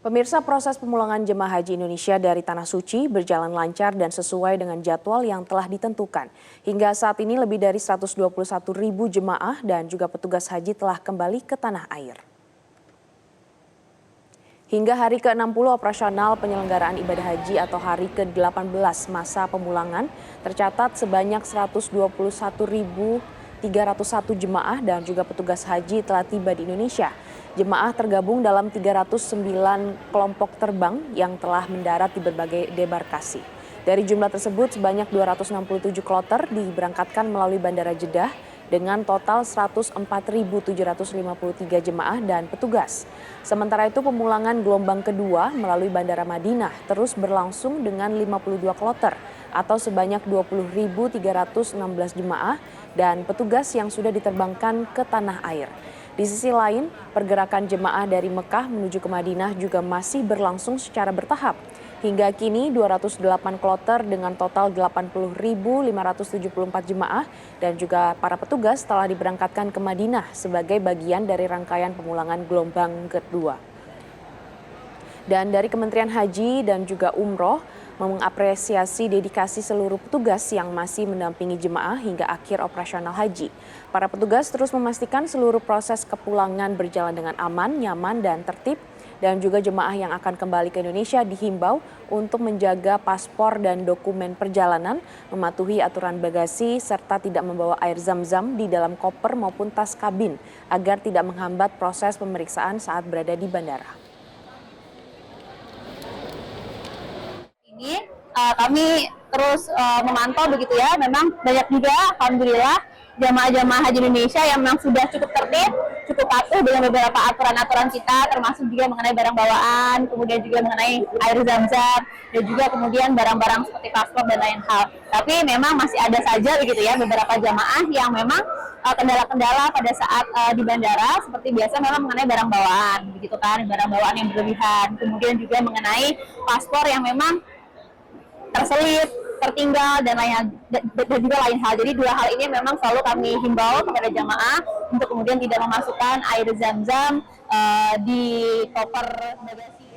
Pemirsa, proses pemulangan jemaah haji Indonesia dari Tanah Suci berjalan lancar dan sesuai dengan jadwal yang telah ditentukan. Hingga saat ini lebih dari 121.000 jemaah dan juga petugas haji telah kembali ke tanah air. Hingga hari ke-60 operasional penyelenggaraan ibadah haji atau hari ke-18 masa pemulangan, tercatat sebanyak 121.301 jemaah dan juga petugas haji telah tiba di Indonesia. Jemaah tergabung dalam 309 kelompok terbang yang telah mendarat di berbagai debarkasi. Dari jumlah tersebut, sebanyak 267 kloter diberangkatkan melalui Bandara Jeddah dengan total 104.753 jemaah dan petugas. Sementara itu, pemulangan gelombang kedua melalui Bandara Madinah terus berlangsung dengan 52 kloter atau sebanyak 20.316 jemaah dan petugas yang sudah diterbangkan ke tanah air. Di sisi lain, pergerakan jemaah dari Mekah menuju ke Madinah juga masih berlangsung secara bertahap. Hingga kini 208 kloter dengan total 80.574 jemaah dan juga para petugas telah diberangkatkan ke Madinah sebagai bagian dari rangkaian pemulangan gelombang kedua. Dan dari Kementerian Haji dan juga Umroh mengapresiasi dedikasi seluruh petugas yang masih mendampingi jemaah hingga akhir operasional haji. Para petugas terus memastikan seluruh proses kepulangan berjalan dengan aman, nyaman, dan tertib. Dan juga jemaah yang akan kembali ke Indonesia dihimbau untuk menjaga paspor dan dokumen perjalanan, mematuhi aturan bagasi, serta tidak membawa air zam-zam di dalam koper maupun tas kabin agar tidak menghambat proses pemeriksaan saat berada di bandara. Ini kami terus memantau begitu ya, memang banyak juga alhamdulillah jamaah-jamaah haji Indonesia yang memang sudah cukup tertib, cukup patuh dengan beberapa aturan-aturan kita, termasuk juga mengenai barang bawaan, kemudian juga mengenai air zam-zam, dan juga kemudian barang-barang seperti paspor dan lain hal. Tapi memang masih ada saja begitu ya beberapa jamaah yang memang kendala-kendala pada saat di bandara, seperti biasa memang mengenai barang bawaan, begitu kan, barang bawaan yang berlebihan, kemudian juga mengenai paspor yang memang terselip, tertinggal, dan juga lain hal. Jadi dua hal ini memang selalu kami himbau kepada jamaah untuk kemudian tidak memasukkan air zam-zam di koper bagasi.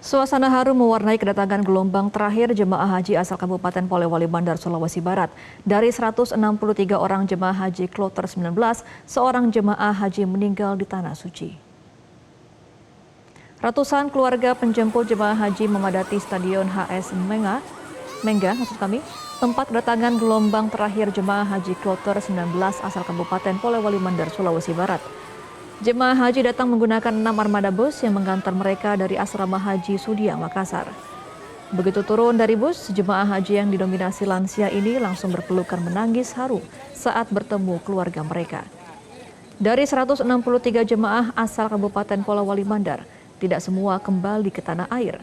Suasana haru mewarnai kedatangan gelombang terakhir jemaah haji asal Kabupaten Polewali Mandar, Sulawesi Barat. Dari 163 orang jemaah haji kloter 19, seorang jemaah haji meninggal di Tanah Suci. Ratusan keluarga penjemput jemaah haji memadati Stadion HS Mengga, tempat kedatangan gelombang terakhir jemaah haji kloter 19 asal Kabupaten Polewali Mandar, Sulawesi Barat. Jemaah haji datang menggunakan 6 armada bus yang menggantar mereka dari asrama haji Sudia, Makassar. Begitu turun dari bus, jemaah haji yang didominasi lansia ini langsung berpelukan menangis haru saat bertemu keluarga mereka. Dari 163 jemaah asal Kabupaten Polewali Mandar, tidak semua kembali ke tanah air.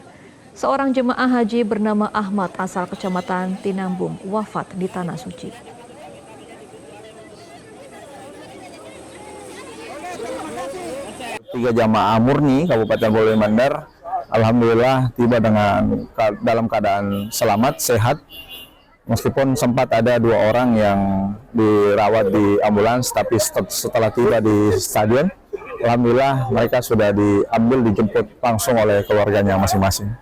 Seorang jemaah haji bernama Ahmad asal Kecamatan Tinambung wafat di Tanah Suci. Tiga jamaah murni Kabupaten Polewali Mandar, alhamdulillah tiba dalam keadaan selamat, sehat. Meskipun sempat ada 2 orang yang dirawat di ambulans, tapi setelah tiba di stadion, alhamdulillah mereka sudah dijemput langsung oleh keluarganya masing-masing.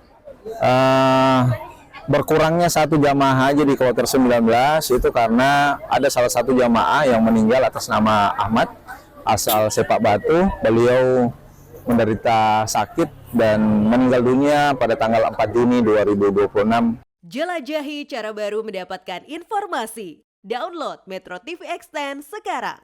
Berkurangnya 1 jamaah haji di kloter 19 itu karena ada salah satu jamaah yang meninggal atas nama Ahmad asal Sepak Batu. Beliau menderita sakit dan meninggal dunia pada tanggal 4 Juni 2026. Jelajahi cara baru mendapatkan informasi. Download Metro TV Extend sekarang.